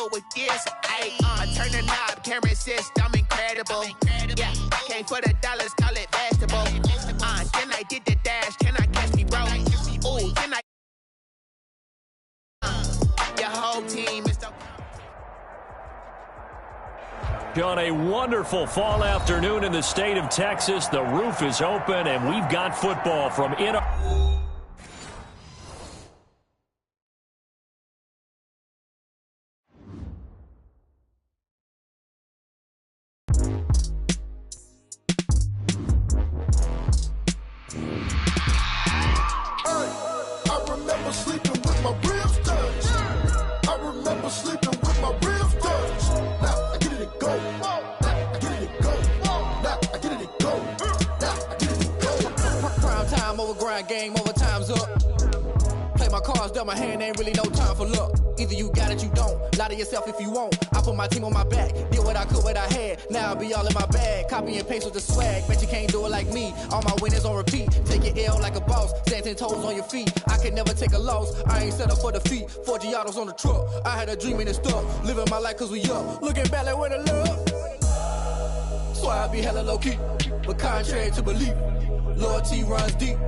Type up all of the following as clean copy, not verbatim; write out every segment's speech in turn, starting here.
go with this. I turn the knob, camera assist, I'm incredible. Yeah, came for the dollars, call it basketball. Then I did the dash, can I catch me, bro? Ooh, then I. Your whole team is so. On a wonderful fall afternoon in the state of Texas, the roof is open, and we've got football from in. Game over, time's up. Play my cards, dealt my hand, ain't really no time for luck. Either you got it, you don't. Lie to yourself if you won't. I put my team on my back, did what I could, what I had. Now I'll be all in my bag. Copy and paste with the swag. Bet you can't do it like me. All my winners on repeat. Take your L like a boss. Stand 10 toes on your feet. I can never take a loss. I ain't set up for defeat. 4 Giottos on the truck. I had a dream and it stuck. Living my life cause we up. Looking back like where the love. So I be hella low key. But contrary to belief, loyalty runs deep.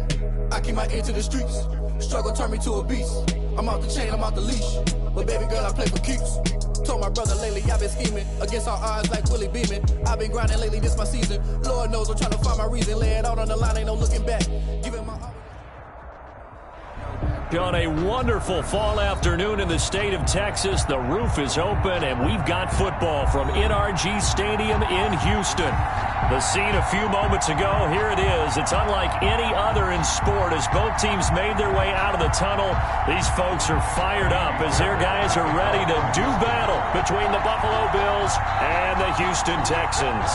I keep my ear to the streets. Struggle turned me to a beast. I'm off the chain, I'm off the leash. But baby girl, I play for keeps. Told my brother lately, I've been scheming. Against all odds like Willie Beeman. I've been grinding lately, this my season. Lord knows I'm trying to find my reason. Lay it out on the line, ain't no looking back. Giving my... On a wonderful fall afternoon in the state of Texas, the roof is open, and we've got football from NRG Stadium in Houston. The scene a few moments ago, here it is. It's unlike any other in sport as both teams made their way out of the tunnel. These folks are fired up as their guys are ready to do battle between the Buffalo Bills and the Houston Texans.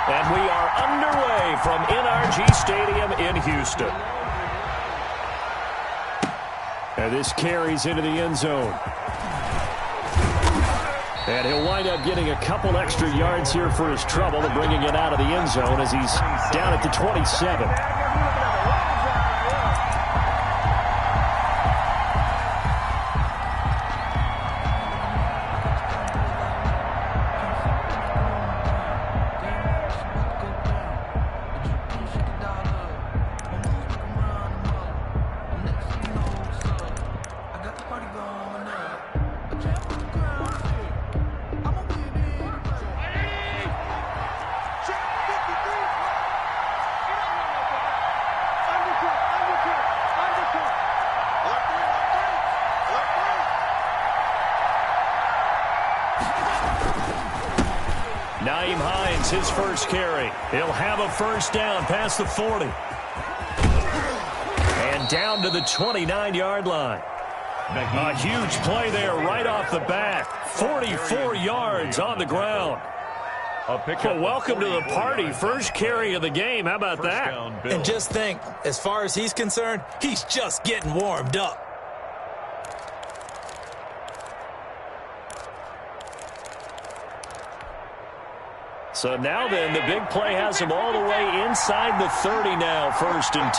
And we are underway from NRG Stadium in Houston. And this carries into the end zone. And he'll wind up getting a couple extra yards here for his trouble and bringing it out of the end zone as he's down at the 27. His first carry. He'll have a first down past the 40. And down to the 29-yard line. A huge play there right off the bat. 44 yards on the ground. Well, welcome to the party. First carry of the game. How about that? And just think, as far as he's concerned, he's just getting warmed up. So now then, the big play has him all the way inside the 30 now, 1st and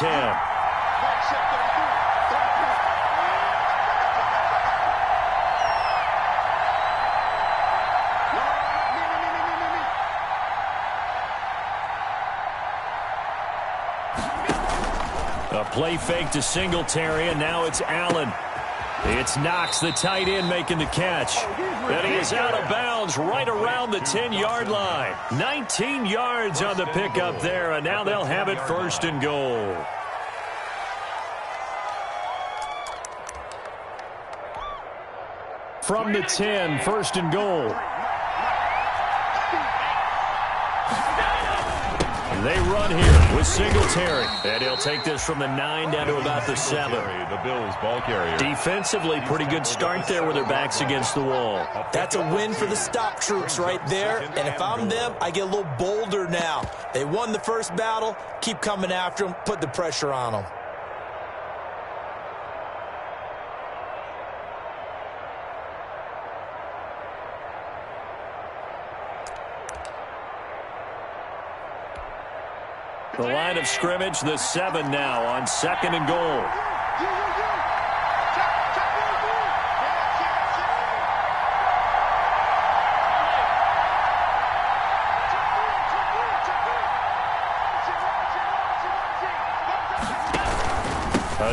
10. A play fake to Singletary, and now it's Allen. It's Knox, the tight end, making the catch. And he is out of bounds right around the 10-yard line. 19 yards on the pickup there, and now they'll have it 1st and goal. From the 10, 1st and goal. They run here with Singletary. And he'll take this from the 9 down to about the 7. The Bills ball carrier. Defensively, pretty good start there with their backs against the wall. That's a win for the stop troops right there. And if I'm them, I get a little bolder now. They won the first battle. Keep coming after them. Put the pressure on them. The line of scrimmage, the 7 now on 2nd and goal.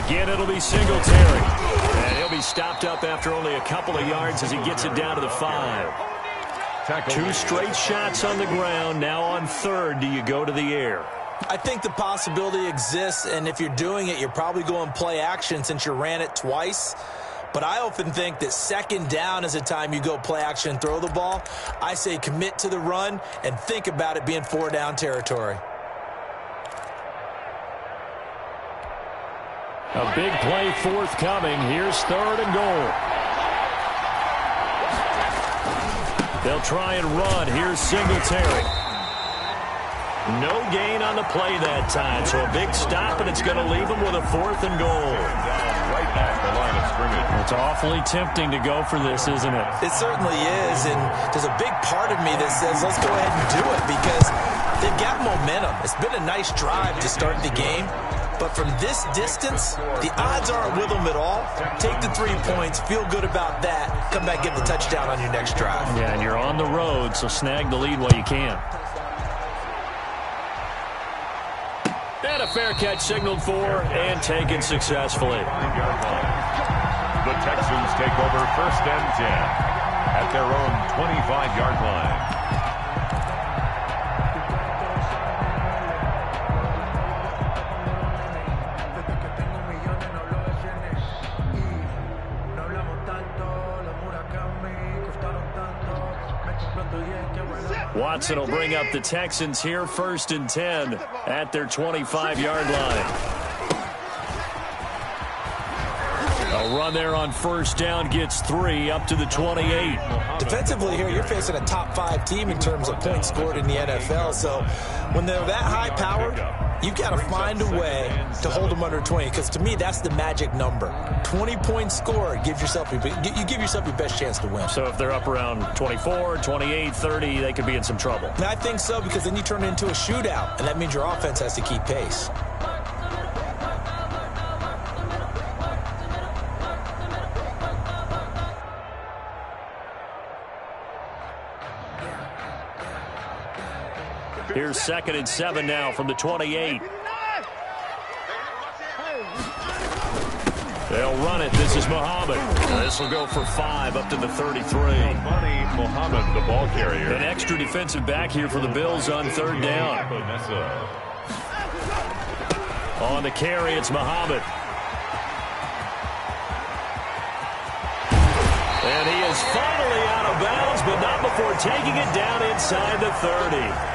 Again, it'll be Singletary. And he'll be stopped up after only a couple of yards as he gets it down to the 5. 2 straight shots on the ground. Now on 3rd, do you go to the air? I think the possibility exists, and if you're doing it, you're probably going play action since you ran it twice. But I often think that 2nd down is a time you go play action and throw the ball. I say commit to the run and think about it being 4-down territory. A big play forthcoming. Here's 3rd and goal. They'll try and run. Here's Singletary. No gain on the play that time, so a big stop, and it's going to leave them with a 4th and goal. Right at the line of scrimmage. It's awfully tempting to go for this, isn't it? It certainly is, and there's a big part of me that says let's go ahead and do it because they've got momentum. It's been a nice drive to start the game. But from this distance, the odds aren't with them at all. Take the 3 points, feel good about that, come back, get the touchdown on your next drive. Yeah, and you're on the road, so snag the lead while you can. And a fair catch signaled for and taken successfully. The Texans take over 1st and 10 at their own 25-yard line. Watson will bring up the Texans here 1st and 10 at their 25-yard line. A run there on 1st down gets 3 up to the 28. Defensively here, you're facing a top 5 team in terms of points scored in the NFL. So when they're that high-powered, you've got to find a way to hold them under 20, because to me, that's the magic number. 20 points scored, you give yourself your best chance to win. So if they're up around 24, 28, 30, they could be in some trouble. And I think so, because then you turn it into a shootout, and that means your offense has to keep pace. Here's 2nd and 7 now from the 28. They'll run it. This is Muhammad. This will go for 5 up to the 33. Muhammad, the ball carrier. An extra defensive back here for the Bills on 3rd down. On the carry, it's Muhammad. And he is finally out of bounds, but not before taking it down inside the 30.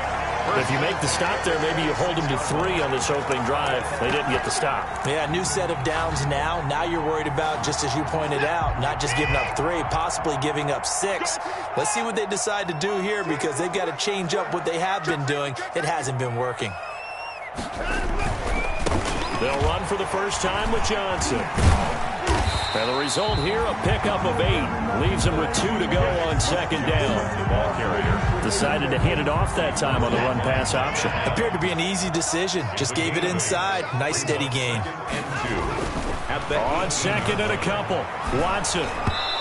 If you make the stop there, maybe you hold them to 3 on this opening drive. They didn't get the stop. Yeah, new set of downs now. Now you're worried about, just as you pointed out, not just giving up 3, possibly giving up 6. Let's see what they decide to do here, because they've got to change up what they have been doing. It hasn't been working. They'll run for the first time with Johnson. And the result here, a pickup of 8. Leaves him with 2 to go on 2nd down. The ball carrier decided to hand it off that time on the run-pass option. Appeared to be an easy decision. Just gave it inside. Nice, steady gain. On 2nd and a couple. Watson.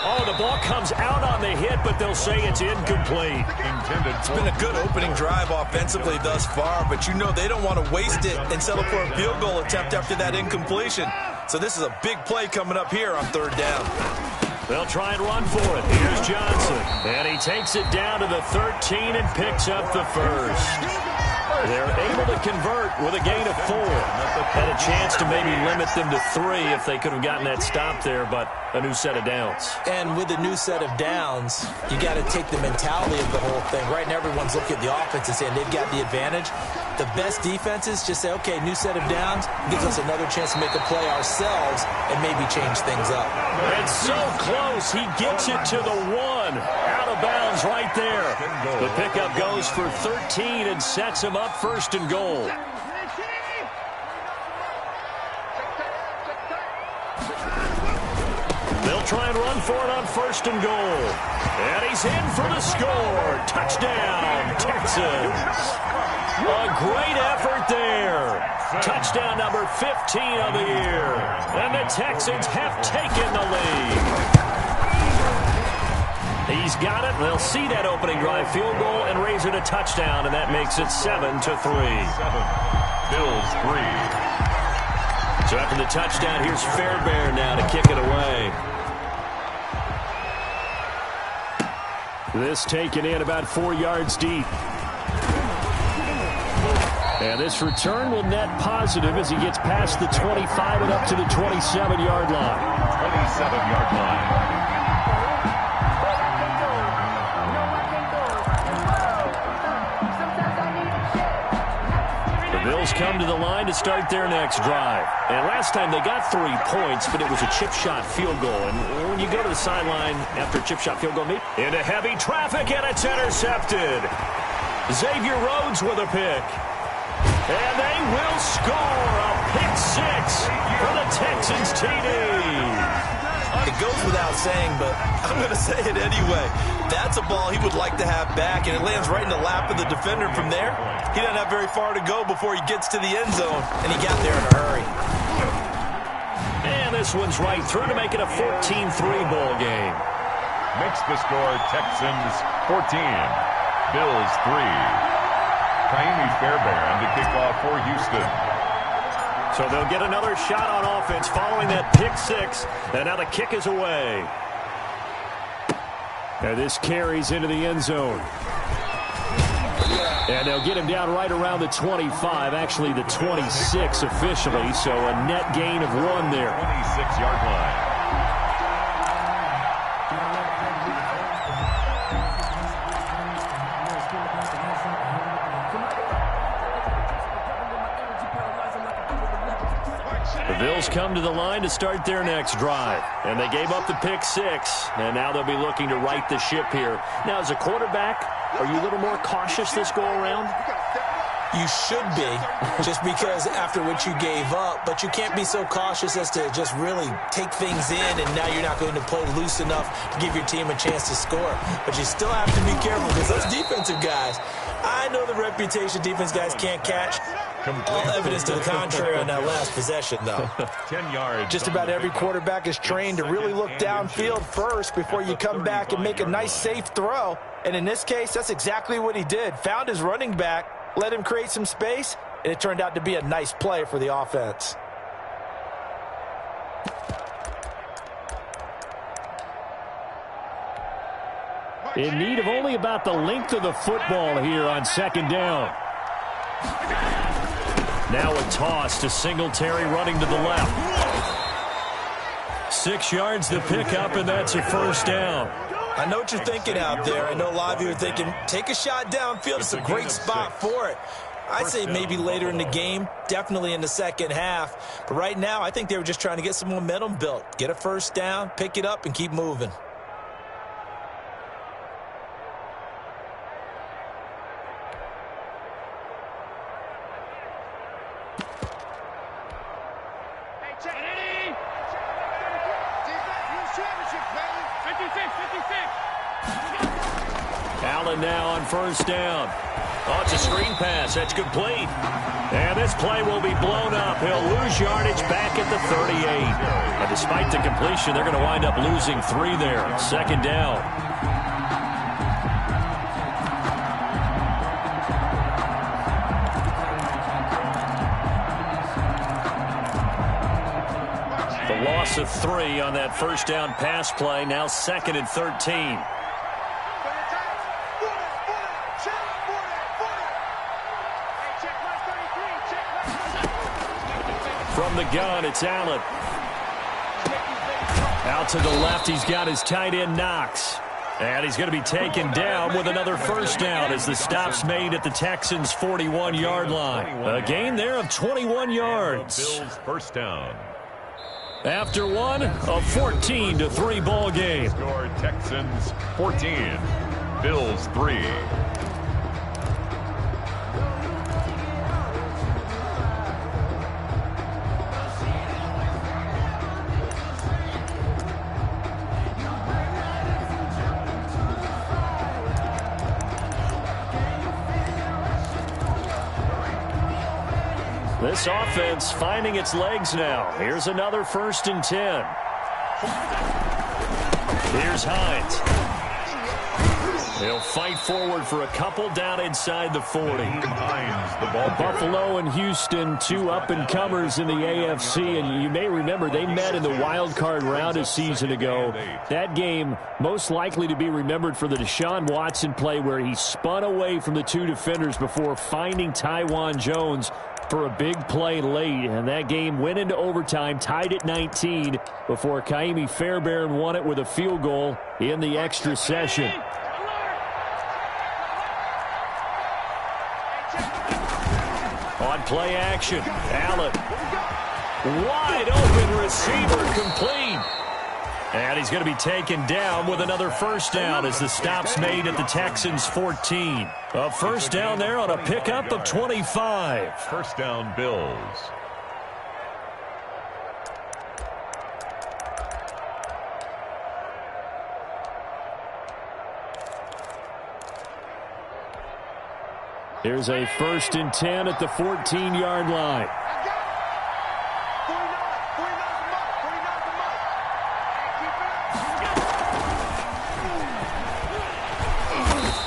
Oh, the ball comes out on the hit, but they'll say it's incomplete. It's been a good opening drive offensively thus far, but you know they don't want to waste it and settle for a field goal attempt after that incompletion. So this is a big play coming up here on 3rd down. They'll try and run for it. Here's Johnson. And he takes it down to the 13 and picks up the 1st. They're able to convert with a gain of 4. Had a chance to maybe limit them to 3 if they could have gotten that stop there, but a new set of downs. And with a new set of downs, you got to take the mentality of the whole thing. Right now, everyone's looking at the offense and saying they've got the advantage. The best defenses just say, okay, new set of downs gives us another chance to make a play ourselves and maybe change things up. And so close, he gets it to the 1. Out of bounds right there. The pickup goes for 13 and sets him up 1st and goal. They'll try and run for it on 1st and goal. And he's in for the score. Touchdown, Texans. A great effort there. Touchdown number 15 of the year. And the Texans have taken the lead. He's got it. They'll see that opening drive field goal and raise it a touchdown, and that makes it 7-3. Bills 3. So after the touchdown, here's Fairbairn now to kick it away. This taken in about 4 yards deep. And this return will net positive as he gets past the 25 and up to the 27-yard line. 27-yard line. The Bills come to the line to start their next drive. And last time they got 3 points, but it was a chip shot field goal. And when you go to the sideline after a chip shot field goal, into heavy traffic, and it's intercepted. Xavier Rhodes with a pick. And they will score a pick six for the Texans TD. It goes without saying, but I'm going to say it anyway. That's a ball he would like to have back, and it lands right in the lap of the defender from there. He doesn't have very far to go before he gets to the end zone, and he got there in a hurry. And this one's right through to make it a 14-3 ball game. Makes the score Texans 14, Bills 3. Kaimi Fairbairn to kick off for Houston. So they'll get another shot on offense following that pick six. And now the kick is away. And this carries into the end zone. And they'll get him down right around the 25, actually the 26 officially. So a net gain of 1 there. 26-yard line. The Bills come to the line to start their next drive. And they gave up the pick six. And now they'll be looking to right the ship here. Now, as a quarterback, are you a little more cautious this go-around? You should be, just because after what you gave up. But you can't be so cautious as to just really take things in, and now you're not going to play loose enough to give your team a chance to score. But you still have to be careful because those defensive guys, I know the reputation defense guys can't catch. All evidence to the contrary on that last possession, though. 10 yards. Just about every quarterback is trained to really look downfield first before you come back and make a nice, safe throw. And in this case, that's exactly what he did. Found his running back, let him create some space, and it turned out to be a nice play for the offense. In need of only about the length of the football here on second down. Now a toss to Singletary running to the left. 6 yards the pickup, and that's a first down. I know what you're thinking out there. I know a lot of you are thinking, take a shot downfield. It's a great spot for it. I'd say maybe later in the game, definitely in the second half. But right now, I think they were just trying to get some momentum built. Get a first down, pick it up, and keep moving. Allen now on first down. Oh, it's a screen pass. That's complete. And this play will be blown up. He'll lose yardage back at the 38. And despite the completion, they're going to wind up losing 3 there. Second down. The loss of 3 on that first down pass play. Now 2nd and 13. From the gun, it's Allen. Out to the left, he's got his tight end Knox. And he's going to be taken down with another first down as the stop's made at the Texans' 41-yard line. A gain there of 21 yards. Bills first down. After one, a 14-3 ball game. Score Texans 14, Bills 3. This offense finding its legs now. Here's another 1st and 10. Here's Hines. He'll fight forward for a couple down inside the 40. The ball Buffalo and Houston, two up-and-comers in the AFC, and you may remember they met in the wild card round a season ago. That game most likely to be remembered for the Deshaun Watson play where he spun away from the two defenders before finding Tywan Jones for a big play late, and that game went into overtime, tied at 19, before Kaimi Fairbairn won it with a field goal in the extra session. On play action, Allen. Wide open receiver, complete. And he's going to be taken down with another first down as the stop's made at the Texans' 14. A first down there on a pickup of 25. First down, Bills. Here's a 1st and 10 at the 14-yard line.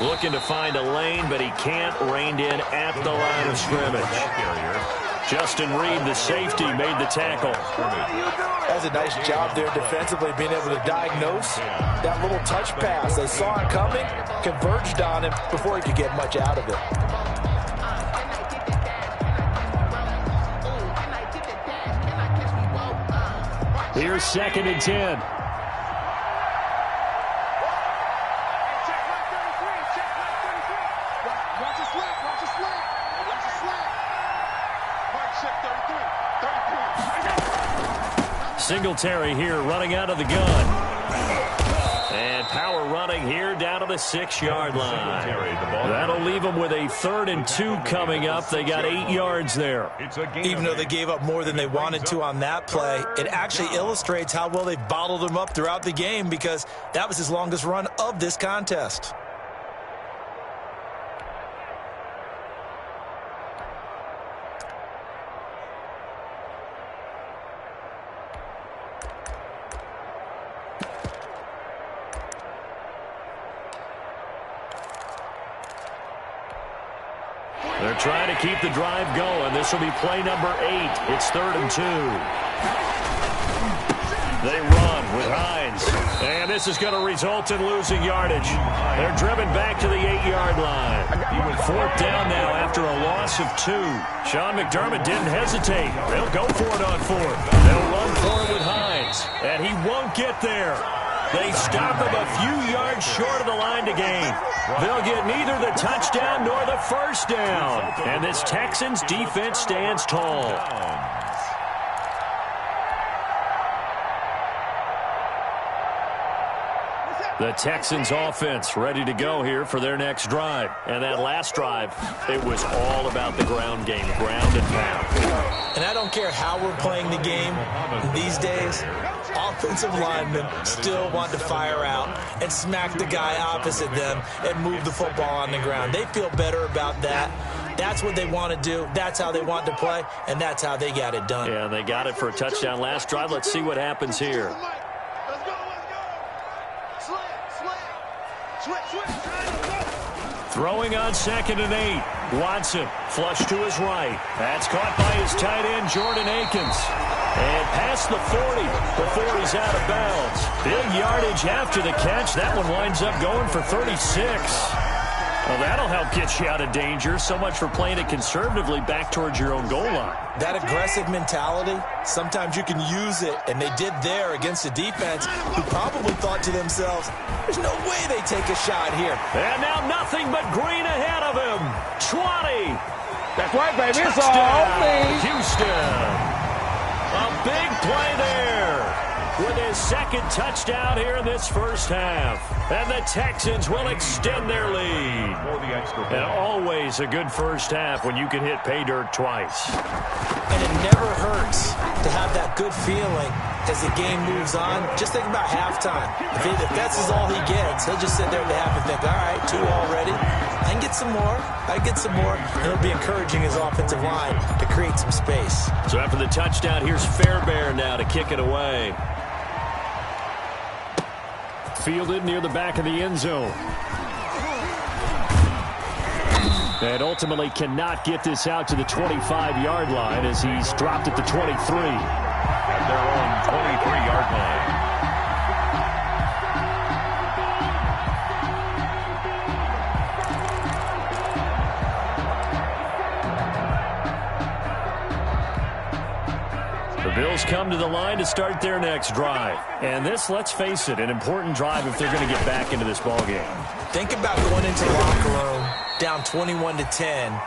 Looking to find a lane, but he can't. Reined in at the line of scrimmage. Justin Reed, the safety, made the tackle. That's a nice job there defensively, being able to diagnose that little touch pass. They saw it coming, converged on him before he could get much out of it. Here's 2nd and 10. Singletary here running out of the gun. And power running here down to the 6-yard line. That'll leave them with a 3rd and 2 coming up. They got 8 yards there. Even though they gave up more than they wanted to on that play, it actually illustrates how well they've bottled them up throughout the game, because that was his longest run of this contest. They're trying to keep the drive going. This will be play number 8. It's 3rd and 2. They run with Hines. And this is going to result in losing yardage. They're driven back to the 8-yard line. 4th down now after a loss of 2. Sean McDermott didn't hesitate. They'll go for it on 4th. They'll run for it with Hines. And he won't get there. They stop him a few yards short of the line to gain. They'll get neither the touchdown nor the first down. And this Texans defense stands tall. The Texans offense ready to go here for their next drive. And that last drive, it was all about the ground game, ground and pound. And I don't care how we're playing the game these days, offensive linemen still want to fire out and smack the guy opposite them and move the football on the ground. They feel better about that. That's what they want to do. That's how they want to play, and that's how they got it done. Yeah, they got it for a touchdown last drive. Let's see what happens here. Throwing on 2nd and 8. Watson, flush to his right. That's caught by his tight end, Jordan Akins. And past the 40 before he's out of bounds. Big yardage after the catch. That one winds up going for 36. Well, that'll help get you out of danger. So much for playing it conservatively back towards your own goal line. That aggressive mentality, sometimes you can use it, and they did there against a defense who probably thought to themselves, there's no way they take a shot here. And now nothing but green ahead of him. 20. That's right, baby. It's Touchdown, all me. Houston. A big play there with his 2nd touchdown here in this first half. And the Texans will extend their lead. And always a good first half when you can hit pay dirt twice. And it never hurts to have that good feeling as the game moves on. Just think about halftime. If that's all he gets, he'll just sit there at the half and think, all right, 2 already. I can get some more. I can get some more. And it'll be encouraging his offensive line to create some space. So after the touchdown, here's Fairbairn now to kick it away. Fielded near the back of the end zone. And ultimately cannot get this out to the 25-yard line as he's dropped at the 23. At their own 23-yard line. The Bills come to the line to start their next drive. And this, let's face it, an important drive if they're going to get back into this ballgame. Think about going into the locker room down 21-10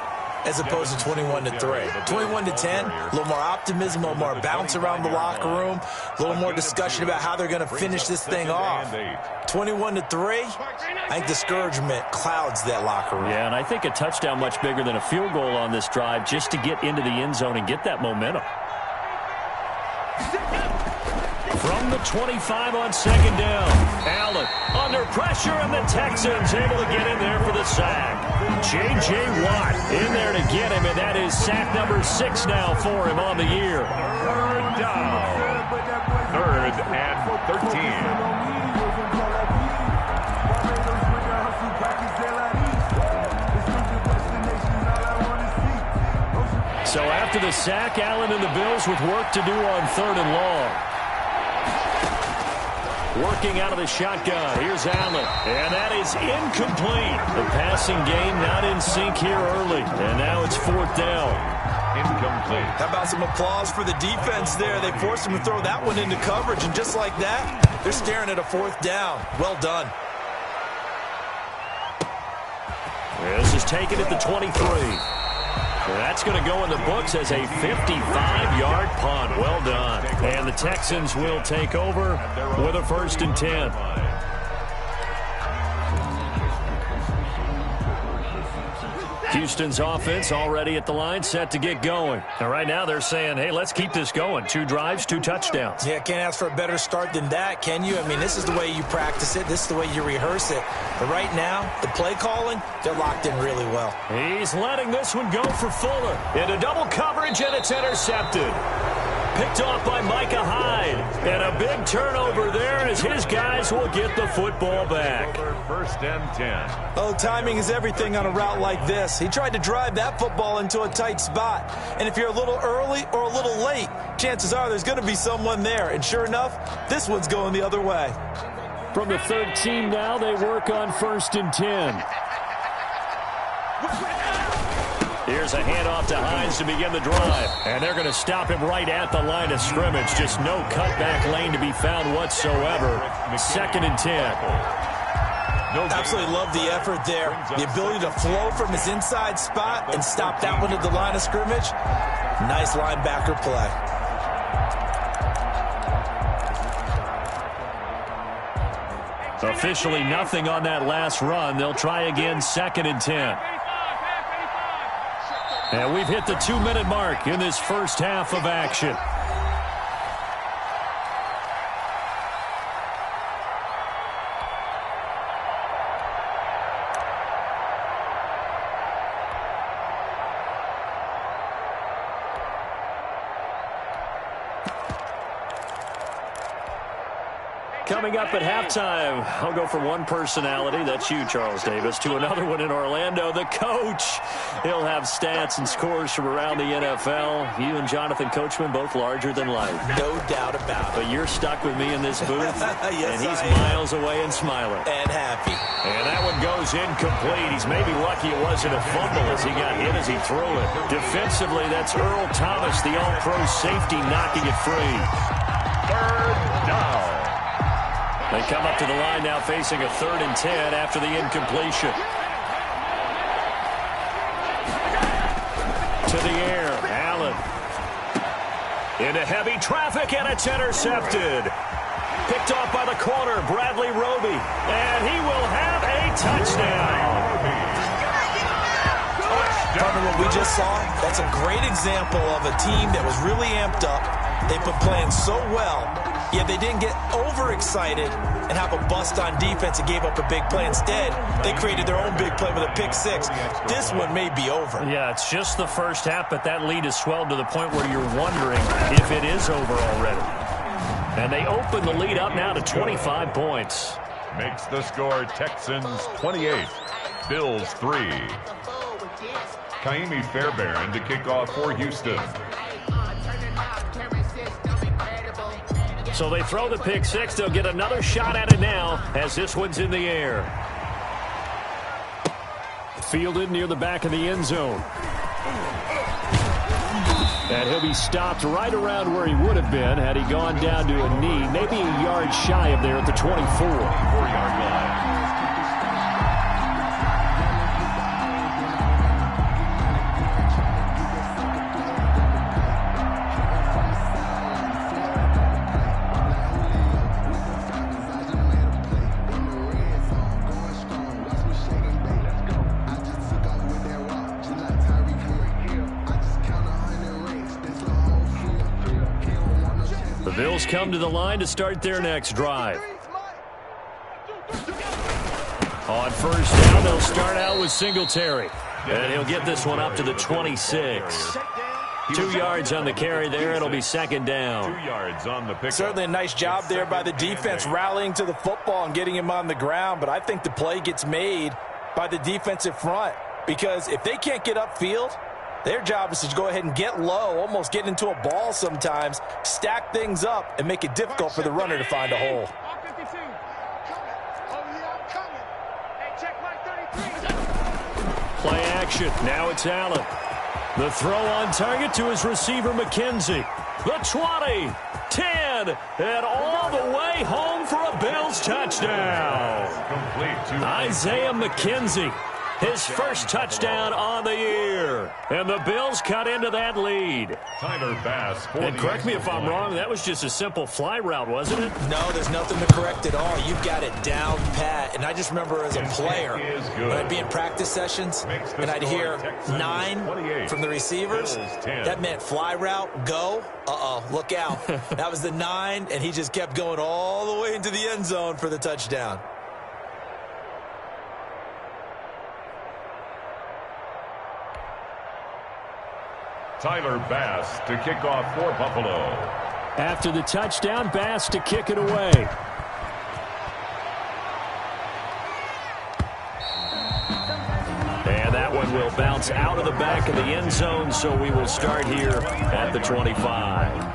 as opposed to 21-3. 21-10, a little more optimism, a little more bounce around the locker room, a little more discussion about how they're going to finish this thing off. 21-3, I think discouragement clouds that locker room. Yeah, and I think a touchdown much bigger than a field goal on this drive just to get into the end zone and get that momentum. From the 25 on second down, Allen under pressure, and the Texans able to get in there for the sack. J.J. Watt in there to get him, and that is sack number 6 now for him on the year. Third down. 3rd and 13. So after the sack, Allen and the Bills with work to do on 3rd and long. Working out of the shotgun. Here's Allen. And that is incomplete. The passing game not in sync here early. And now it's 4th down. Incomplete. How about some applause for the defense there? They forced him to throw that one into coverage, and just like that, they're staring at a 4th down. Well done. This is taken at the 23. That's going to go in the books as a 55-yard punt. Well done. And the Texans will take over with a 1st and 10. Houston's offense already at the line, set to get going. And right now they're saying, hey, let's keep this going. 2 drives, 2 touchdowns. Yeah, can't ask for a better start than that, can you? I mean, this is the way you practice it. This is the way you rehearse it. But right now, the play calling, they're locked in really well. He's letting this one go for Fuller. Into double coverage, and it's intercepted. Picked off by Micah Hyde. And a big turnover there as his guys will get the football back. 1st and 10. Oh, timing is everything on a route like this. He tried to drive that football into a tight spot. And if you're a little early or a little late, chances are there's going to be someone there. And sure enough, this one's going the other way. From the 13 now, they work on 1st and 10. Here's a handoff to Hines to begin the drive. And they're going to stop him right at the line of scrimmage. Just no cutback lane to be found whatsoever. 2nd and 10. Absolutely love the effort there. The ability to flow from his inside spot and stop that one at the line of scrimmage. Nice linebacker play. Officially nothing on that last run. They'll try again, 2nd and 10. And we've hit the 2-minute mark in this first half of action. Coming up at halftime, I'll go from one personality, that's you, Charles Davis, to another one in Orlando, the coach. He'll have stats and scores from around the NFL. You and Jonathan Coachman, both larger than life. No doubt about it. But you're stuck with me in this booth, yes, and he's miles away and smiling. And happy. And that one goes incomplete. He's maybe lucky it wasn't a fumble as he got hit as he threw it. Defensively, that's Earl Thomas, the all-pro safety, knocking it free. 3rd down. They come up to the line now facing a 3rd and 10 after the incompletion. To the air, Allen. Into heavy traffic, and it's intercepted. Picked off by the corner, Bradley Roby. And he will have a touchdown. Partner, what we just saw, that's a great example of a team that was really amped up. They've been playing so well, yet they didn't get overexcited and have a bust on defense and gave up a big play. Instead, they created their own big play with a pick 6. This one may be over. Yeah, it's just the first half, but that lead has swelled to the point where you're wondering if it is over already. And they open the lead up now to 25 points. Makes the score Texans 28, Bills 3. Kaimi Fairbairn to kick off for Houston. So they throw the pick six. They'll get another shot at it now as this one's in the air. Fielded near the back of the end zone. And he'll be stopped right around where he would have been had he gone down to a knee, maybe a yard shy of there at the 24. 24-yard line. The Bills come to the line to start their next drive. On first down, they'll start out with Singletary. And he'll get this one up to the 26. 2 yards on the carry there. It'll be second down. 2 yards on the pick. Certainly a nice job there by the defense rallying to the football and getting him on the ground. But I think the play gets made by the defensive front. Because if they can't get upfield, their job is to go ahead and get low, almost get into a ball sometimes, stack things up, and make it difficult for the runner to find a hole. Play action. Now it's Allen. The throw on target to his receiver, McKenzie. The 20, 10, and all the way home for a Bills touchdown. Complete to Isaiah McKenzie. His first touchdown on the year. And the Bills cut into that lead. Tyler Bass. And correct me if I'm wrong, that was just a simple fly route, wasn't it? No, there's nothing to correct at all. You've got it down pat. And I just remember as a player, when I'd be in practice sessions, and I'd hear 9 from the receivers, that meant fly route, go. Uh-oh, look out. That was the 9, and he just kept going all the way into the end zone for the touchdown. Tyler Bass to kick off for Buffalo. After the touchdown, Bass to kick it away. And that one will bounce out of the back of the end zone, so we will start here at the 25.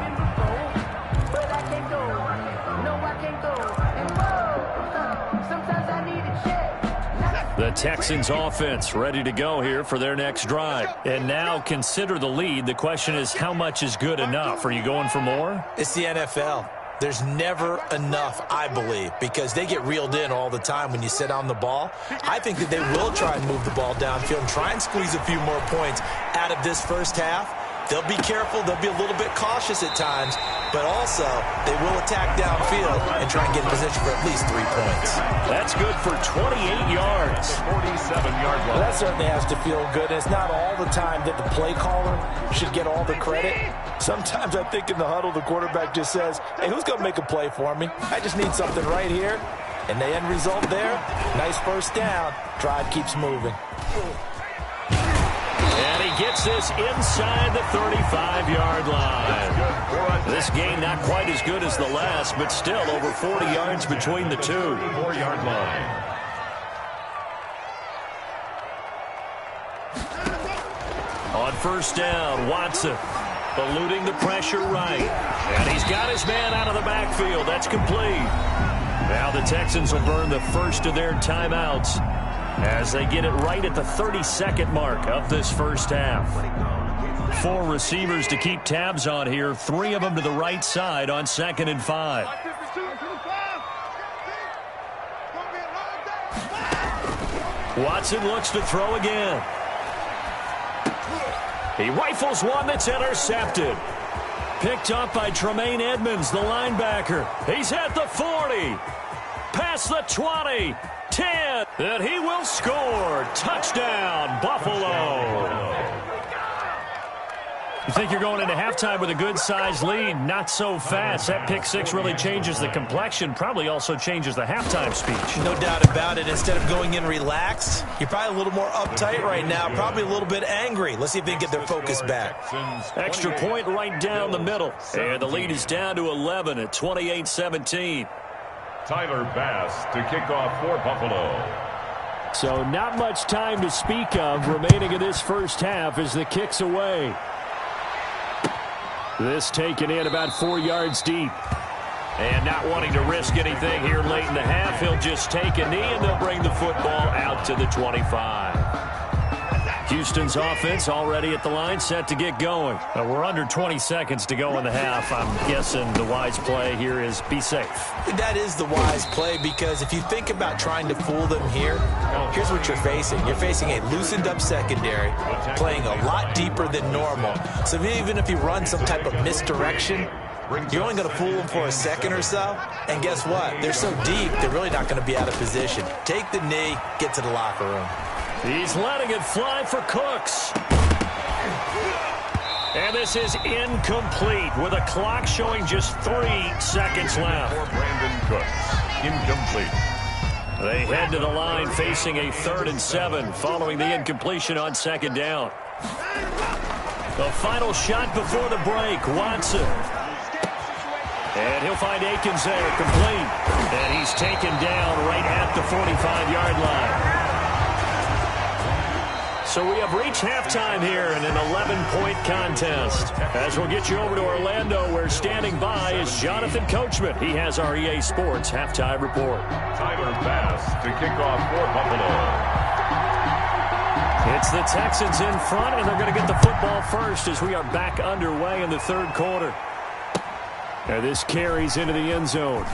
The Texans offense ready to go here for their next drive. And now consider the lead. The question is, how much is good enough? Are you going for more? It's the NFL. There's never enough, I believe, because they get reeled in all the time when you sit on the ball. I think that they will try and move the ball downfield and try and squeeze a few more points out of this first half. They'll be careful. They'll be a little bit cautious at times, but also they will attack downfield and try and get in position for at least 3 points. That's good for 28 yards. 47-yard line. Well, that certainly has to feel good. And it's not all the time that the play caller should get all the credit. Sometimes I think in the huddle, the quarterback just says, hey, who's going to make a play for me? I just need something right here. And the end result there, nice first down. Drive keeps moving. And he gets this inside the 35-yard line. This game not quite as good as the last, but still over 40 yards between the two. 4-yard line. On first down, Watson eluding the pressure right. And he's got his man out of the backfield. That's complete. Now the Texans will burn the first of their timeouts as they get it right at the 32nd mark of this first half. 4 receivers to keep tabs on here. 3 of them to the right side on 2nd and 5. Watson looks to throw again. He rifles one that's intercepted. Picked up by Tremaine Edmonds, the linebacker. He's at the 40. Past the 20. 10. And he will score. Touchdown, Buffalo. You think you're going into halftime with a good-sized lead? Not so fast. That pick six really changes the complexion. Probably also changes the halftime speech. No doubt about it. Instead of going in relaxed, you're probably a little more uptight right now. Probably a little bit angry. Let's see if they can get their focus back. Extra point right down the middle. And the lead is down to 11 at 28-17. Tyler Bass to kick off for Buffalo. So not much time to speak of remaining in this first half as the kick's away. This taken in about 4 yards deep. And not wanting to risk anything here late in the half, he'll just take a knee and they'll bring the football out to the 25. Houston's offense already at the line, set to get going. We're under 20 seconds to go in the half. I'm guessing the wise play here is be safe. That is the wise play, because if you think about trying to fool them here, here's what you're facing. You're facing a loosened up secondary, playing a lot deeper than normal. So even if you run some type of misdirection, you're only going to fool them for a second or so. And guess what? They're so deep, they're really not going to be out of position. Take the knee, get to the locker room. He's letting it fly for Cooks. And this is incomplete with a clock showing just 3 seconds left. For Brandon Cooks, incomplete. They head to the line facing a 3rd and 7 following the incompletion on 2nd down. The final shot before the break, Watson. And he'll find Akins there, complete. And he's taken down right at the 45-yard line. So we have reached halftime here in an 11-point contest. As we'll get you over to Orlando, where standing by is Jonathan Coachman. He has our EA Sports halftime report. Tyler Bass to kick off for Buffalo. It's the Texans in front, and they're going to get the football first as we are back underway in the 3rd quarter. And this carries into the end zone.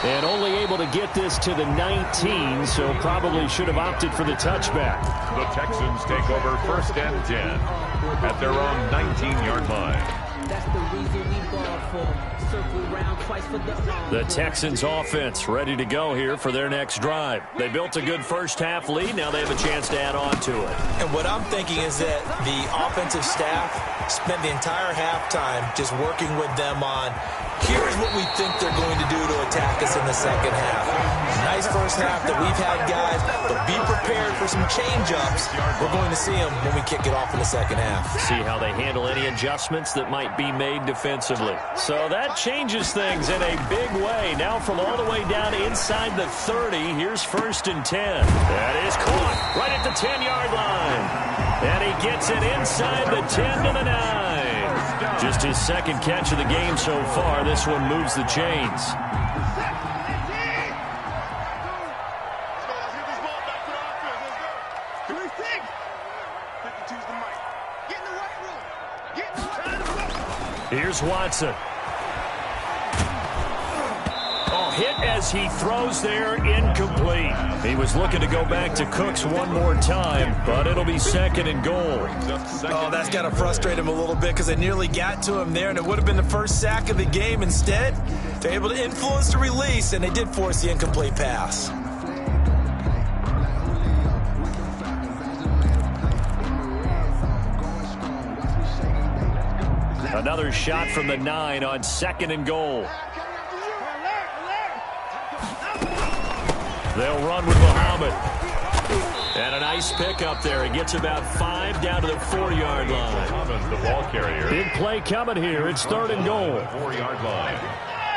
And only able to get this to the 19, so probably should have opted for the touchback. The Texans take over 1st and 10 at their own 19-yard line. That's the reason we ball for. Circle round twice for the The Texans offense ready to go here for their next drive. They built a good first half lead. Now they have a chance to add on to it. And what I'm thinking is that the offensive staff spent the entire halftime just working with them on, here's what we think they're going to do to attack us in the second half. Nice first half that we've had, guys, but be prepared for some change-ups. We're going to see them when we kick it off in the second half. See how they handle any adjustments that might be made defensively. So that changes things in a big way. Now from all the way down inside the 30, here's 1st and 10. That is caught right at the 10-yard line. And he gets it inside the 10 to the 9. Just his 2nd catch of the game so far. This one moves the chains. Here's Watson. Oh, hit as he throws there, incomplete. He was looking to go back to Cooks one more time, but it'll be 2nd and goal. Oh, that's got to frustrate him a little bit because they nearly got to him there, and it would have been the first sack of the game. Instead, they're able to influence the release, and they did force the incomplete pass. Another shot from the 9 on 2nd and goal. They'll run with Muhammad. And a nice pick up there. He gets about 5 down to the 4-yard line. The ball carrier. Big play coming here. It's 3rd and goal. 4-yard line.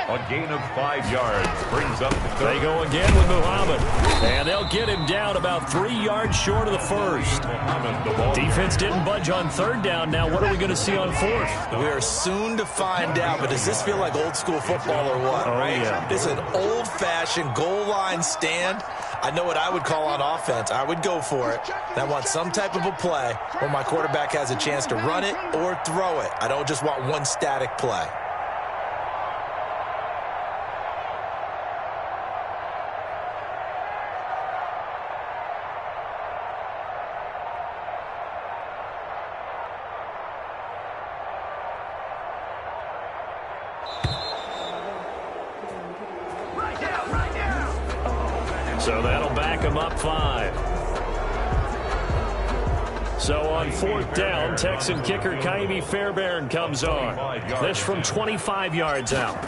A gain of 5 yards brings up the 3rd. They go again with Muhammad. And they'll get him down about 3 yards short of the 1st. Defense didn't budge on 3rd down. Now what are we going to see on 4th? We are soon to find out, but does this feel like old school football or what? Oh, right? yeah. It's an old-fashioned goal line stand. I know what I would call on offense. I would go for it. And I want some type of a play where my quarterback has a chance to run it or throw it. I don't just want one static play. So that'll back him up 5. So on 4th down, Texan kicker Kaimi Fairbairn comes on. This from 25 yards out.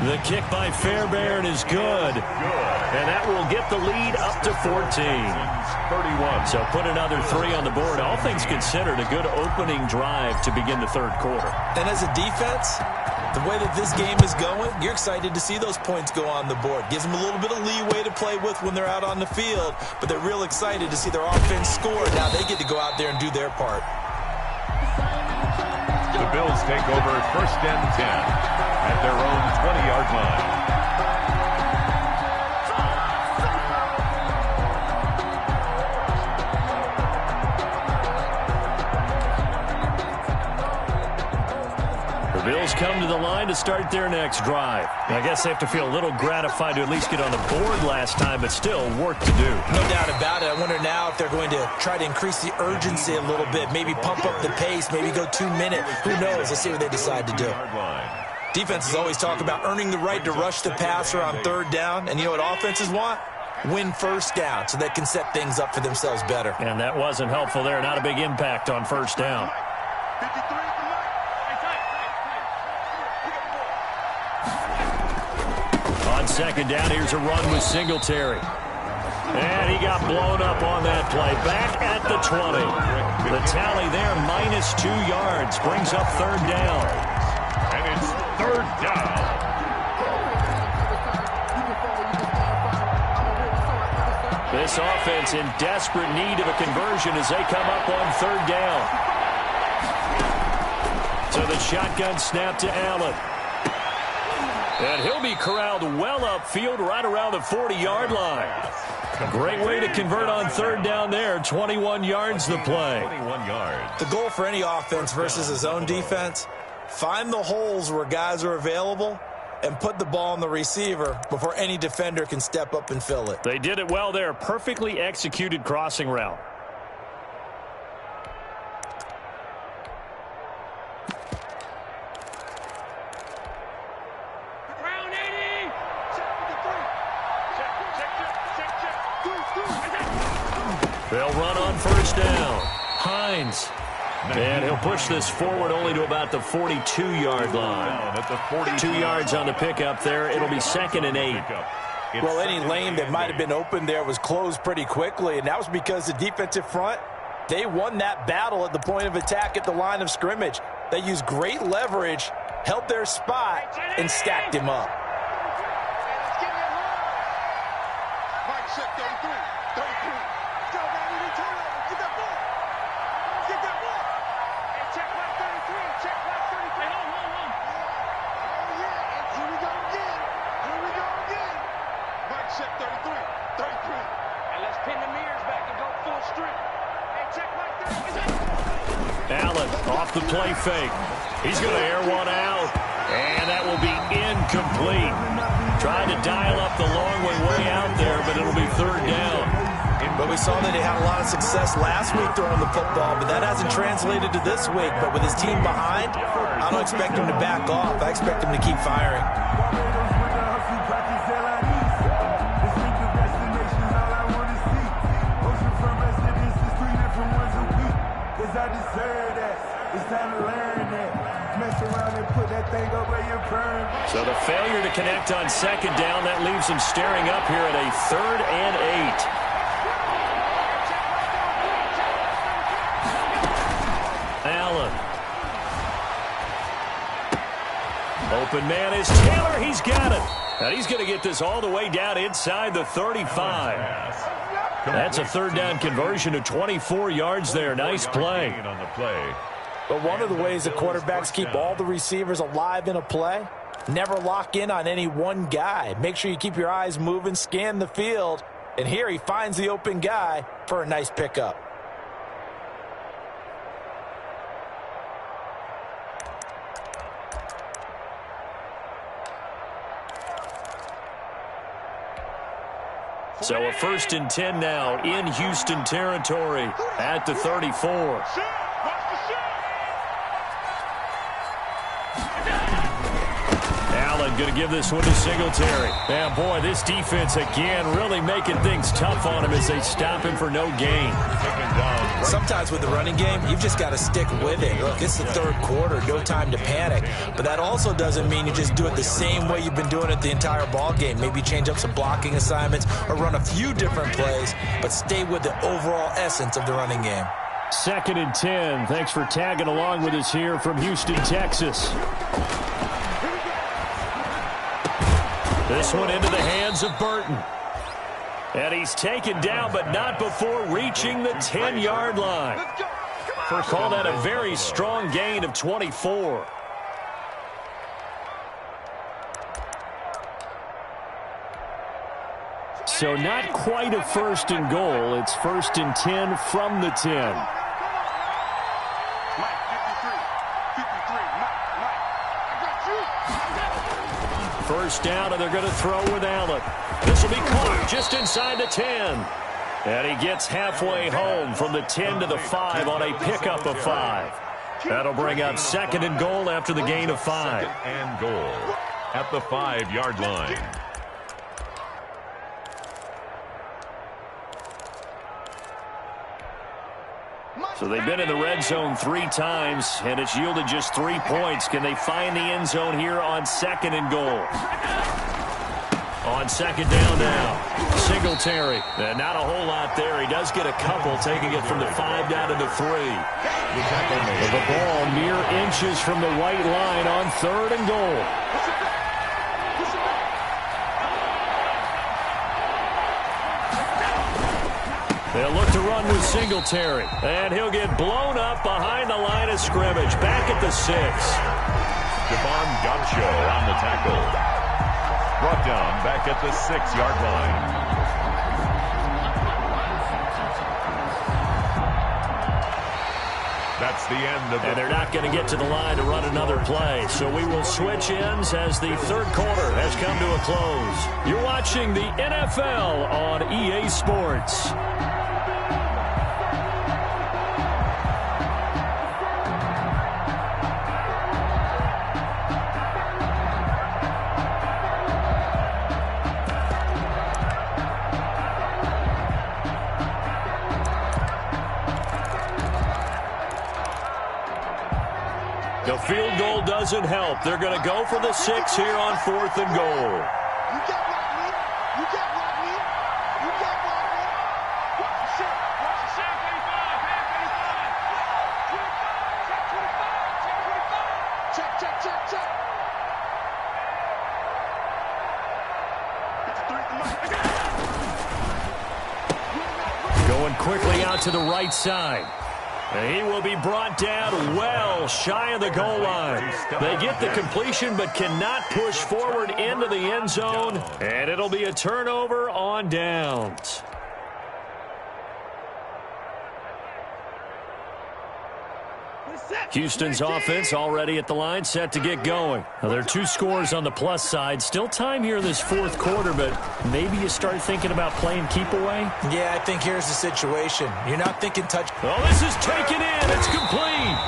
The kick by Fairbairn is good. And that will get the lead up to 14. 31. So put another 3 on the board. All things considered, a good opening drive to begin the 3rd quarter. And as a defense, The way that this game is going, you're excited to see those points go on the board. Gives them a little bit of leeway to play with when they're out on the field, but they're real excited to see their offense score. Now they get to go out there and do their part. The Bills take over 1st and 10 at their own 20-yard line. The Bills come to the line to start their next drive. I guess they have to feel a little gratified to at least get on the board last time, but still work to do. No doubt about it. I wonder now if they're going to try to increase the urgency a little bit, maybe pump up the pace, maybe go 2 minute. Who knows? Let's see what they decide to do. Defenses always talk about earning the right to rush the passer on 3rd down, and you know what offenses want? Win 1st down so they can set things up for themselves better. And that wasn't helpful there. Not a big impact on 1st down. On 2nd down, here's a run with Singletary. And he got blown up on that play. Back at the 20. The tally there, -2 yards. Brings up 3rd down. And it's 3rd down. This offense in desperate need of a conversion as they come up on 3rd down. So the shotgun snap to Allen. And he'll be corralled well upfield right around the 40-yard line. Great way to convert on 3rd down there. 21 yards the play. 21 yards. The goal for any offense versus his own defense, find the holes where guys are available and put the ball on the receiver before any defender can step up and fill it. They did it well there. Perfectly executed crossing route. They'll run on 1st down. Hines. And he'll push this forward only to about the 42-yard line. 2 yards on the pickup there. It'll be 2nd and 8. Well, any lane that might have been open there was closed pretty quickly, and that was because the defensive front, they won that battle at the point of attack at the line of scrimmage. They used great leverage, held their spot, and stacked him up. Allen off the play fake. He's going to air one out. And that will be incomplete. Trying to dial up the long way out there, but it'll be 3rd down. But we saw that he had a lot of success last week throwing the football, but that hasn't translated to this week. But with his team behind, I don't expect him to back off. I expect him to keep firing. So the failure to connect on 2nd down, that leaves him staring up here at a 3rd and 8. Allen. Open man is Taylor. He's got it. And he's going to get this all the way down inside the 35. That's a 3rd down conversion to 24 yards there. Nice play. But one of the ways the quarterbacks keep all the receivers alive in a play, never lock in on any one guy. Make sure you keep your eyes moving, scan the field, and here he finds the open guy for a nice pickup. So a 1st and 10 now in Houston territory at the 34. Allen going to give this one to Singletary. And boy, this defense again really making things tough on him as they stop him for no gain. Sometimes with the running game, you've just got to stick with it. Look, it's the 3rd quarter, no time to panic. But that also doesn't mean you just do it the same way you've been doing it the entire ball game. Maybe change up some blocking assignments or run a few different plays, but stay with the overall essence of the running game. 2nd and 10. Thanks for tagging along with us here from Houston, Texas. This one into the hands of Burton. And he's taken down, but not before reaching the 10-yard line. Call that a very strong gain of 24. So not quite a first and goal. It's first and 10 from the 10. First down, and they're going to throw with Allen. This will be caught just inside the 10. And he gets halfway home from the 10 to the 5 on a pickup of 5. That'll bring up second and goal after the gain of 5. Second and goal at the 5-yard line. So they've been in the red zone 3 times, and it's yielded just 3 points. Can they find the end zone here on second and goal? On second down now, Singletary. And not a whole lot there. He does get a couple, taking it from the 5 down to the 3. The ball mere inches from the white line on third and goal. They'll look to run with Singletary. And he'll get blown up behind the line of scrimmage. Back at the 6. Devon Gaucho on the tackle. Brought down back at the 6-yard line. That's the end of it. And they're not going to get to the line to run another play. So we will switch ends as the third quarter has come to a close. You're watching the NFL on EA Sports. The field goal doesn't help. They're going to go for the 6 here on fourth and goal. Going quickly out to the right side. And he will be brought down well shy of the goal line. They get the completion but cannot push forward into the end zone. And it'll be a turnover on downs. Houston's offense already at the line, set to get going. Now, there are 2 scores on the plus side. Still time here in this fourth quarter, but maybe you start thinking about playing keep away? Yeah, I think here's the situation. You're not thinking touch. Oh, this is taken in. It's complete.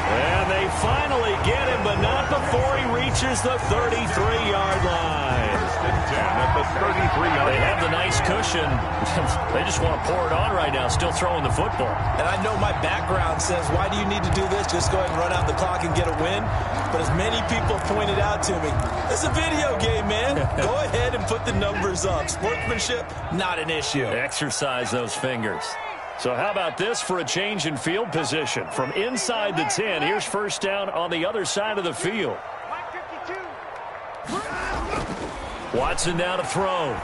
And they finally get him, but not before he reaches the 33-yard line. At the 33-yard They have the nice cushion. They just want to pour it on right now, still throwing the football. And I know my background says, why do you need to do this? Just go ahead and run out the clock and get a win. But as many people pointed out to me, it's a video game, man. Go ahead and put the numbers up. Sportsmanship, not an issue. Exercise those fingers. So how about this for a change in field position? From inside the 10, here's first down on the other side of the field. Watson down to throw.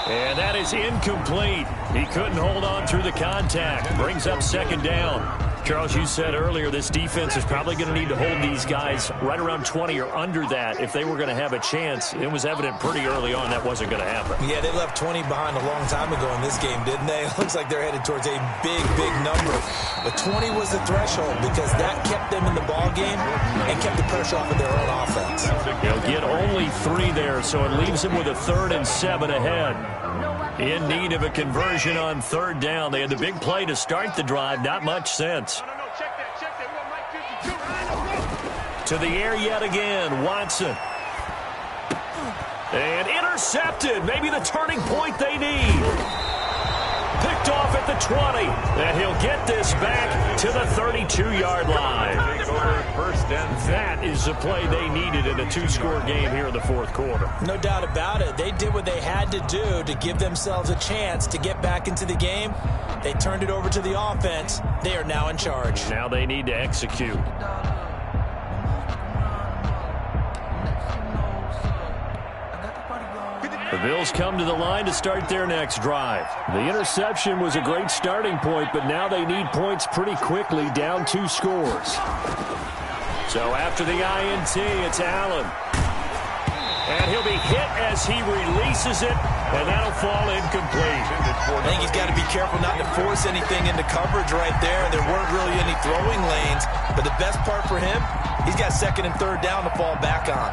And that is incomplete. He couldn't hold on through the contact. Brings up second down. Charles, you said earlier this defense is probably going to need to hold these guys right around 20 or under that if they were going to have a chance. It was evident pretty early on that wasn't going to happen. Yeah, they left 20 behind a long time ago in this game, didn't they? It looks like they're headed towards a big, big number. But 20 was the threshold because that kept them in the ball game and kept the pressure off of their own offense. They'll get only 3 there, so it leaves them with a 3rd and 7 ahead. In need of a conversion on third down. They had the big play to start the drive. Not much sense. To the air yet again. Watson. And intercepted. Maybe the turning point they need. Picked off at the 20. And he'll get this back to the 32-yard line. That is the play they needed in a 2-score game here in the fourth quarter. No doubt about it. They did what they had to do to give themselves a chance to get back into the game. They turned it over to the offense. They are now in charge. Now they need to execute. The Bills come to the line to start their next drive. The interception was a great starting point, but now they need points pretty quickly, down 2 scores. So after the INT, it's Allen. And he'll be hit as he releases it, and that'll fall incomplete. I think he's got to be careful not to force anything into coverage right there. There weren't really any throwing lanes, but the best part for him, he's got 2nd and 3rd down to fall back on.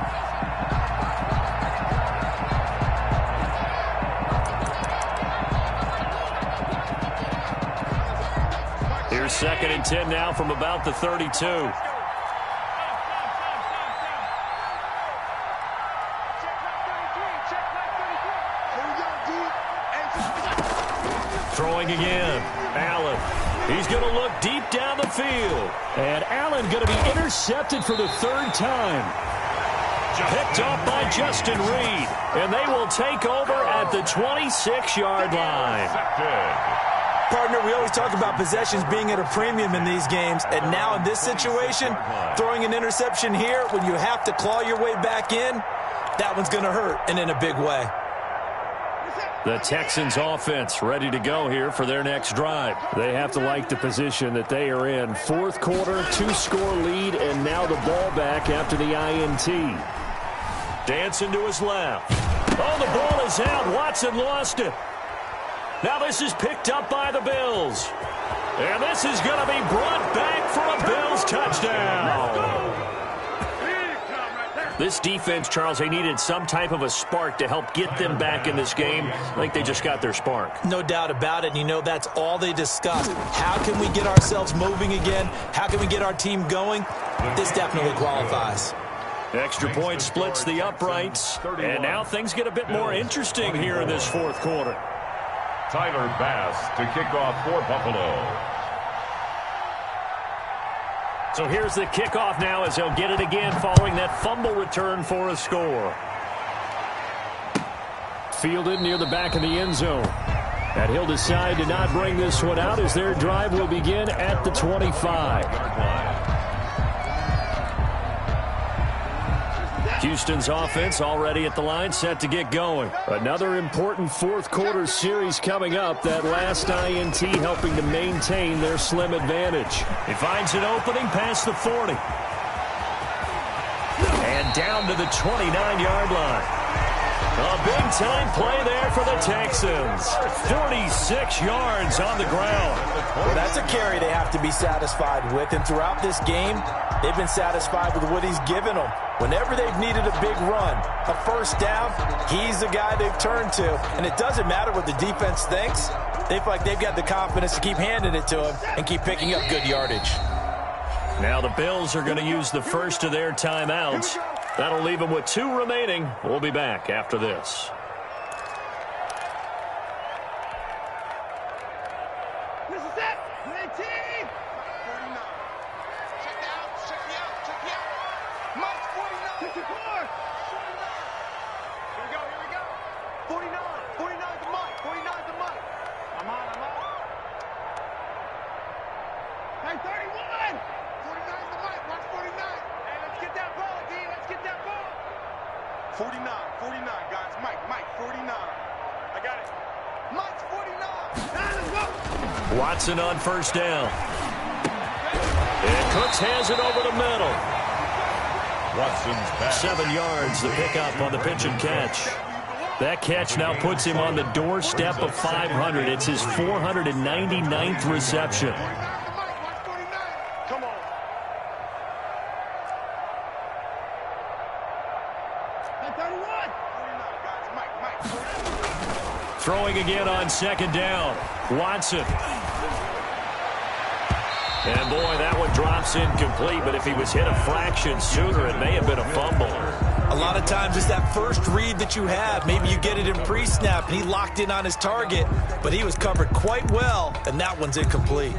Here's 2nd and 10 now from about the 32. Throwing again. Allen. He's going to look deep down the field. And Allen going to be intercepted for the 3rd time. Picked off by Justin Reed. And they will take over at the 26-yard line. Partner, we always talk about possessions being at a premium in these games. And now in this situation, throwing an interception here when you have to claw your way back in, that one's going to hurt, and in a big way. The Texans offense ready to go here for their next drive. They have to like the position that they are in. 4th quarter, 2-score lead, and now the ball back after the INT. Dancing to his left. Oh, the ball is out. Watson lost it. Now this is picked up by the Bills. And this is going to be brought back for a Bills touchdown. This defense, Charles, they needed some type of a spark to help get them back in this game. I think they just got their spark. No doubt about it. And you know that's all they discussed. How can we get ourselves moving again? How can we get our team going? This definitely qualifies. Extra point splits the uprights. And now things get a bit more interesting here in this 4th quarter. Tyler Bass to kick off for Buffalo. So here's the kickoff now as he'll get it again following that fumble return for a score. Fielded near the back of the end zone. And he'll decide to not bring this one out as their drive will begin at the 25. Houston's offense already at the line, set to get going. Another important 4th quarter series coming up. That last INT helping to maintain their slim advantage. He finds an opening past the 40. And down to the 29-yard line. A big-time play there for the Texans. 46 yards on the ground. Well, that's a carry they have to be satisfied with. And throughout this game, they've been satisfied with what he's given them. Whenever they've needed a big run, a 1st down, he's the guy they've turned to. And it doesn't matter what the defense thinks. They feel like they've got the confidence to keep handing it to him and keep picking up good yardage. Now the Bills are going to use the first of their timeouts. That'll leave them with 2 remaining. We'll be back after this. This is it. 19. 49. Check me out. Check me out. Check me out. Mike's 49. 54. Here we go. Here we go. 49. 49 to Mike. 49 to Mike. I'm on. Hey, 31. 49 to Mike. Watch 49. Hey, let's get that ball, D. Let's get that ball. 49, guys. Mike, 49. I got it. Mike's 49. Let's go. Watson on 1st down. And Cooks has it over the middle. Watson's back. 7 yards, the pickup on the pitch and catch. That catch now puts him on the doorstep of 500. It's his 499th reception. Come on. Hey, 31. 49, guys. Mike. Throwing again on 2nd down. Watson. And boy, that one drops incomplete, but if he was hit a fraction sooner, it may have been a fumble. A lot of times it's that first read that you have. Maybe you get it in pre-snap, and he locked in on his target, but he was covered quite well, and that one's incomplete.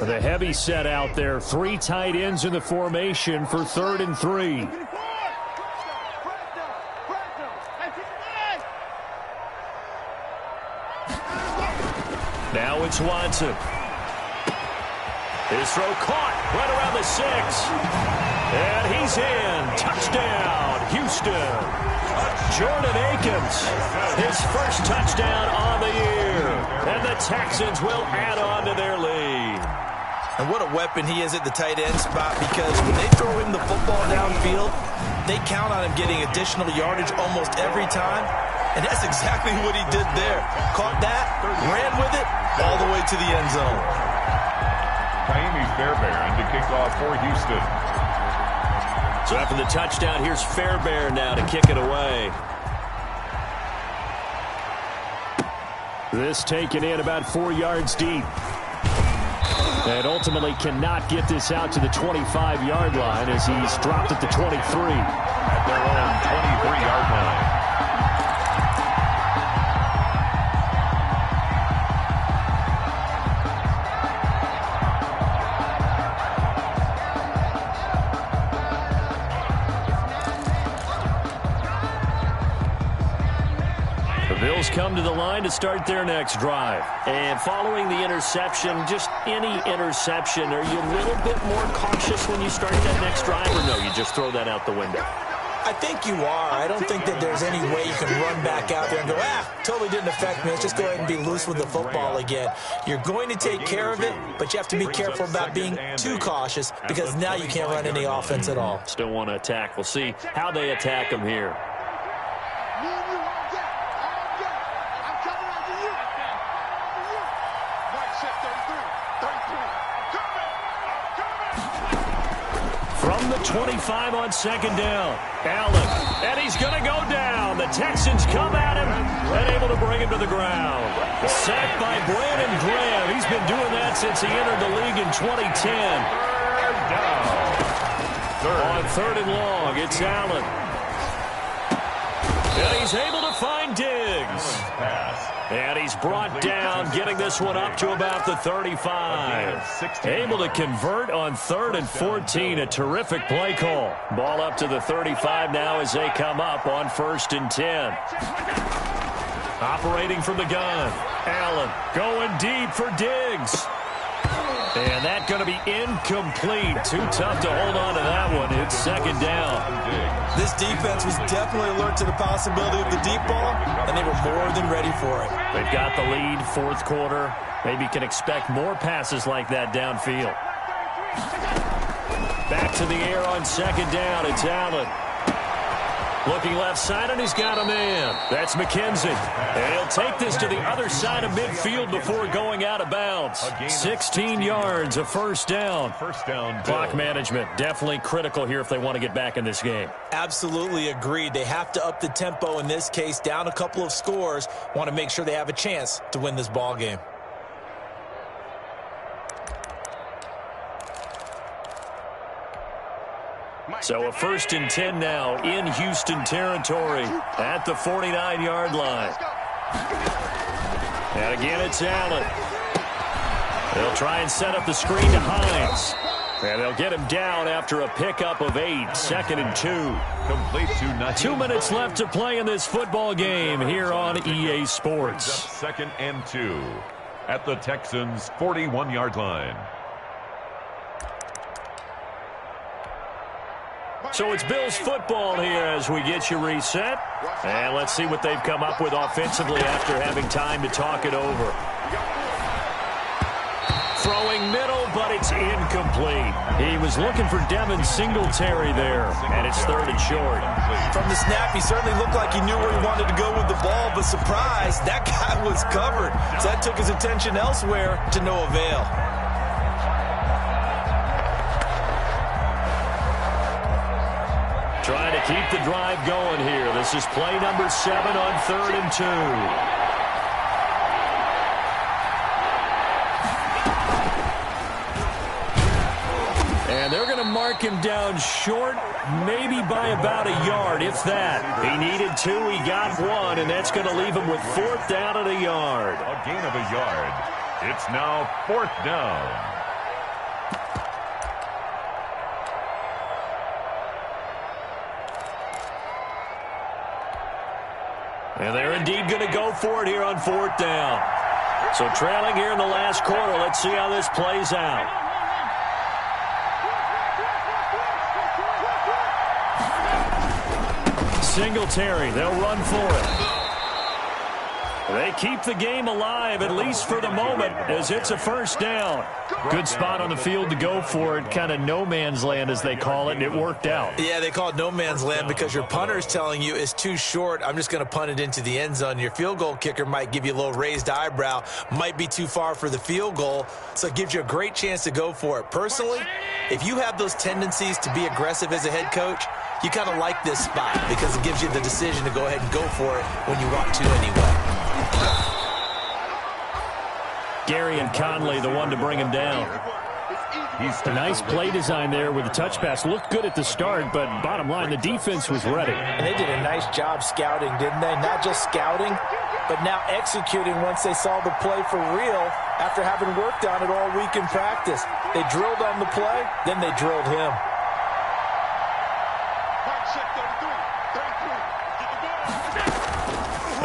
The heavy set out there. 3 tight ends in the formation for 3rd and 3. Now it's Watson. His throw caught right around the 6. And he's in. Touchdown, Houston. Jordan Akins, his first touchdown on the year. And the Texans will add on to their lead. And what a weapon he is at the tight end spot, because when they throw him the football downfield, they count on him getting additional yardage almost every time. And that's exactly what he did there. Caught that, ran with it, all the way to the end zone. Fairbairn to kick off for Houston. So after the touchdown, here's Fairbairn now to kick it away. This taken in about 4 yards deep. And ultimately cannot get this out to the 25-yard line as he's dropped at the 23. At their own 23-yard line. Bills come to the line to start their next drive. And following the interception, just any interception, are you a little bit more cautious when you start that next drive, or no, you just throw that out the window? I think you are. I don't think that there's any way you can run back out there and go, totally didn't affect me. Let's just go ahead and be loose with the football again. You're going to take care of it, but you have to be careful about being too cautious, because now you can't run any offense at all. Still want to attack. We'll see how they attack him here. From the 25 on second down, Allen, and he's going to go down. The Texans come at him and able to bring him to the ground. Sacked by Brandon Graham. He's been doing that since he entered the league in 2010. On third and long, it's Allen. And he's able to find Diggs. And he's brought down, getting this one up to about the 35. Able to convert on 3rd and 14. A terrific play call. Ball up to the 35 now as they come up on 1st and 10. Operating from the gun. Allen going deep for Diggs. And that going to be incomplete. Too tough to hold on to that one. It's second down. This defense was definitely alert to the possibility of the deep ball, and they were more than ready for it. They've got the lead, 4th quarter. Maybe can expect more passes like that downfield. Back to the air on second down. It's Allen. Looking left side, and he's got a man. That's McKenzie. And he'll take this to the other side of midfield before going out of bounds. 16 yards, a first down. Clock management, definitely critical here if they want to get back in this game. Absolutely agreed. They have to up the tempo in this case, down a couple of scores. Want to make sure they have a chance to win this ball game. So a 1st and 10 now in Houston territory at the 49-yard line. And again, it's Allen. They'll try and set up the screen to Hines. And they'll get him down after a pickup of 8, 2nd and 2. Complete to nothing. 2 minutes left to play in this football game here on EA Sports. 2nd and 2 at the Texans' 41-yard line. So it's Bills football here as we get you reset. And let's see what they've come up with offensively after having time to talk it over. Throwing middle, but it's incomplete. He was looking for Devin Singletary there, and it's 3rd and short. From the snap, he certainly looked like he knew where he wanted to go with the ball, but surprise, that guy was covered. So that took his attention elsewhere to no avail. Trying to keep the drive going here. This is play number 7 on 3rd and 2. And they're going to mark him down short, maybe by about a yard, if that. He needed 2, he got 1, and that's going to leave him with 4th down at a yard. A gain of a yard. It's now 4th down. And they're indeed going to go for it here on 4th down. So trailing here in the last quarter. Let's see how this plays out. Singletary, they'll run for it. They keep the game alive, at least for the moment, as it's a first down. Good spot on the field to go for it, kind of no man's land, as they call it, and it worked out. Yeah, they call it no man's land because your punter is telling you it's too short. I'm just going to punt it into the end zone. Your field goal kicker might give you a little raised eyebrow, might be too far for the field goal, so it gives you a great chance to go for it. Personally, if you have those tendencies to be aggressive as a head coach, you kind of like this spot because it gives you the decision to go ahead and go for it when you want to anyway. Gary and Conley, the one to bring him down. A nice play design there with the touch pass. Looked good at the start, but bottom line, the defense was ready. And they did a nice job scouting, didn't they? Not just scouting, but now executing once they saw the play for real after having worked on it all week in practice. They drilled on the play, then they drilled him.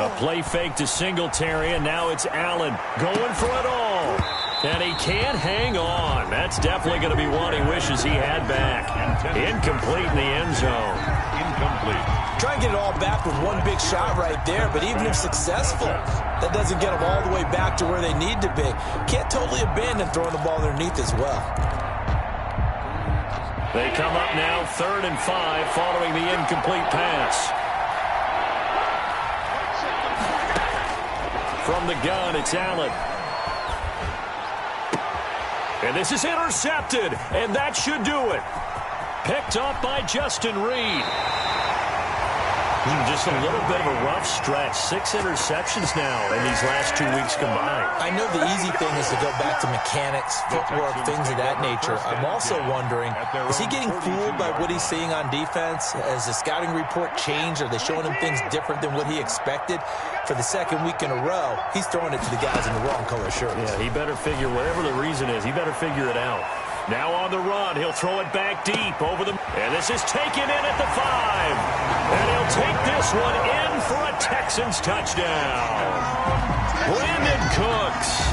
A play fake to Singletary, and now it's Allen going for it all. And he can't hang on. That's definitely going to be one he wishes he had back. Incomplete in the end zone. Incomplete. Try and get it all back with one big shot right there, but even if successful, that doesn't get them all the way back to where they need to be. Can't totally abandon throwing the ball underneath as well. They come up now 3rd and 5 following the incomplete pass. From the gun, it's Allen. And this is intercepted, and that should do it. Picked up by Justin Reed. Just a little bit of a rough stretch. 6 interceptions now in these last 2 weeks combined. I know the easy thing is to go back to mechanics, footwork, things of that nature. I'm also wondering, is he getting fooled by what he's seeing on defense? Has the scouting report changed? Are they showing him things different than what he expected? For the second week in a row, he's throwing it to the guys in the wrong color shirts. Yeah, he better figure, whatever the reason is, he better figure it out. Now on the run, he'll throw it back deep over the... And this is taken in at the 5. And he'll take this one in for a Texans touchdown. Brandon Cooks,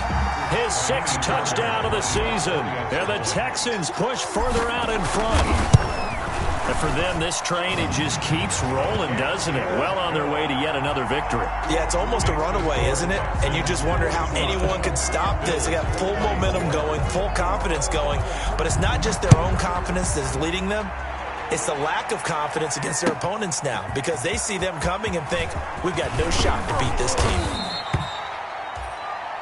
his 6th touchdown of the season. And the Texans push further out in front. And for them, this train, it just keeps rolling, doesn't it? Well on their way to yet another victory. Yeah, it's almost a runaway, isn't it? And you just wonder how anyone could stop this. They got full momentum going, full confidence going. But it's not just their own confidence that's leading them. It's the lack of confidence against their opponents now because they see them coming and think, we've got no shot to beat this team.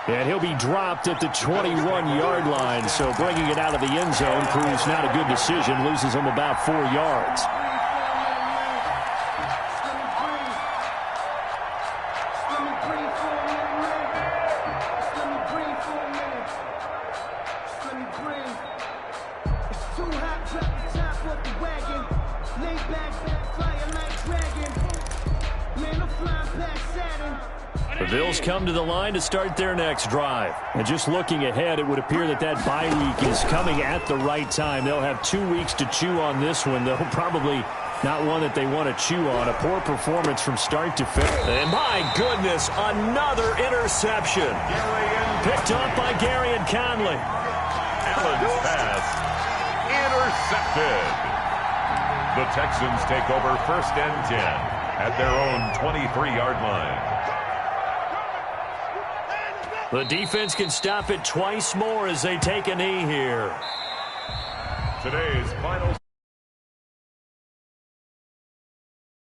And he'll be dropped at the 21-yard line, so bringing it out of the end zone proves not a good decision, loses him about 4 yards. The Bills come to the line to start their next drive. And just looking ahead, it would appear that that bye week is coming at the right time. They'll have 2 weeks to chew on this one, though probably not one that they want to chew on. A poor performance from start to finish. And my goodness, another interception. Picked up by Gary and Conley. Allen's pass intercepted. The Texans take over 1st and 10 at their own 23-yard line. The defense can stop it twice more as they take a knee here. Today's final